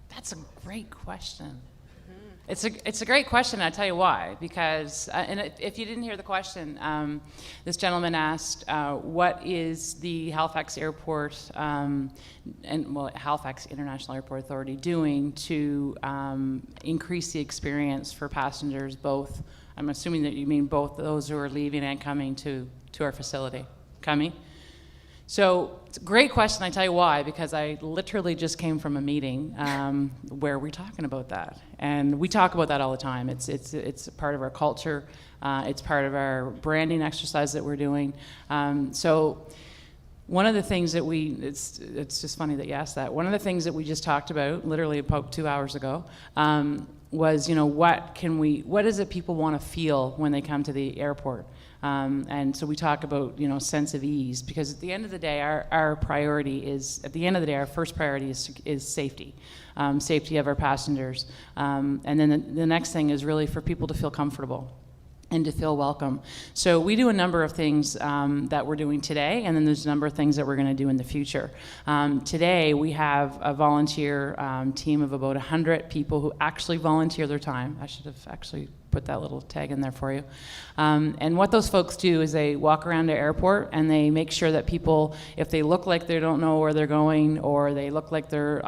That's a great question. It's a great question. I'll tell you why. Because, and if you didn't hear the question, this gentleman asked, what is the Halifax Airport Halifax International Airport Authority doing to increase the experience for passengers, both, I'm assuming that you mean both those who are leaving and coming to our facility. Coming? So it's a great question. I tell you why, because I literally just came from a meeting where we're talking about that, and we talk about that all the time. It's a part of our culture. It's part of our branding exercise that we're doing. So one of the things that it's just funny that you asked that. One of the things that we just talked about, literally about 2 hours ago, was what is it people want to feel when they come to the airport. And so we talk about, sense of ease, because at the end of the day, our priority is, our first priority is safety, safety of our passengers. And then the next thing is really for people to feel comfortable and to feel welcome. So we do a number of things that we're doing today, and then there's a number of things that we're going to do in the future. Today we have a volunteer team of about 100 people who actually volunteer their time. I should have actually put that little tag in there for you. And what those folks do is they walk around the airport and they make sure that people, if they look like they don't know where they're going, or they look like they're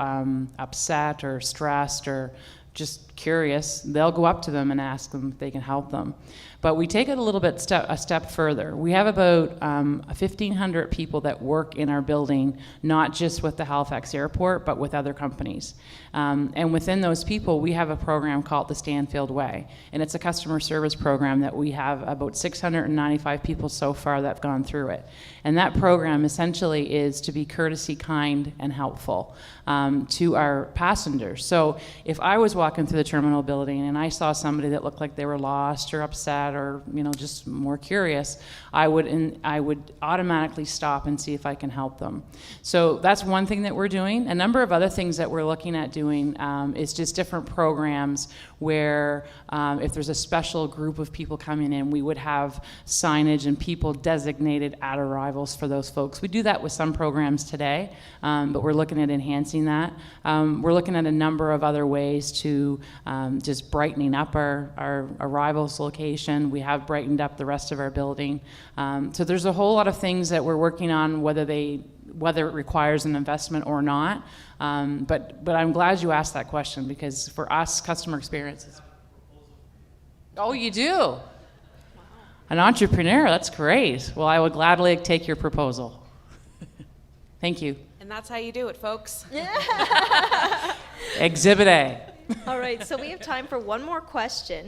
upset or stressed or just curious, they'll go up to them and ask them if they can help them. But we take it a little bit a step further. We have about 1,500 people that work in our building, not just with the Halifax Airport, but with other companies. And within those people, we have a program called the Stanfield Way. And it's a customer service program that we have about 695 people so far that have gone through it. And that program essentially is to be courtesy, kind, and helpful to our passengers. So if I was walking through the terminal building and I saw somebody that looked like they were lost or upset or just more curious, I would automatically stop and see if I can help them. So that's one thing that we're doing. A number of other things that we're looking at doing is just different programs where if there's a special group of people coming in, we would have signage and people designated at arrivals for those folks. We do that with some programs today, but we're looking at enhancing that. We're looking at a number of other ways to just brightening up our arrivals location. We have brightened up the rest of our building. So there's a whole lot of things that we're working on, whether it requires an investment or not. But I'm glad you asked that question, because for us, customer experiences. Oh, you do? Wow. An entrepreneur, that's great. Well, I would gladly take your proposal. Thank you. And that's how you do it, folks. Exhibit A. All right, so we have time for one more question.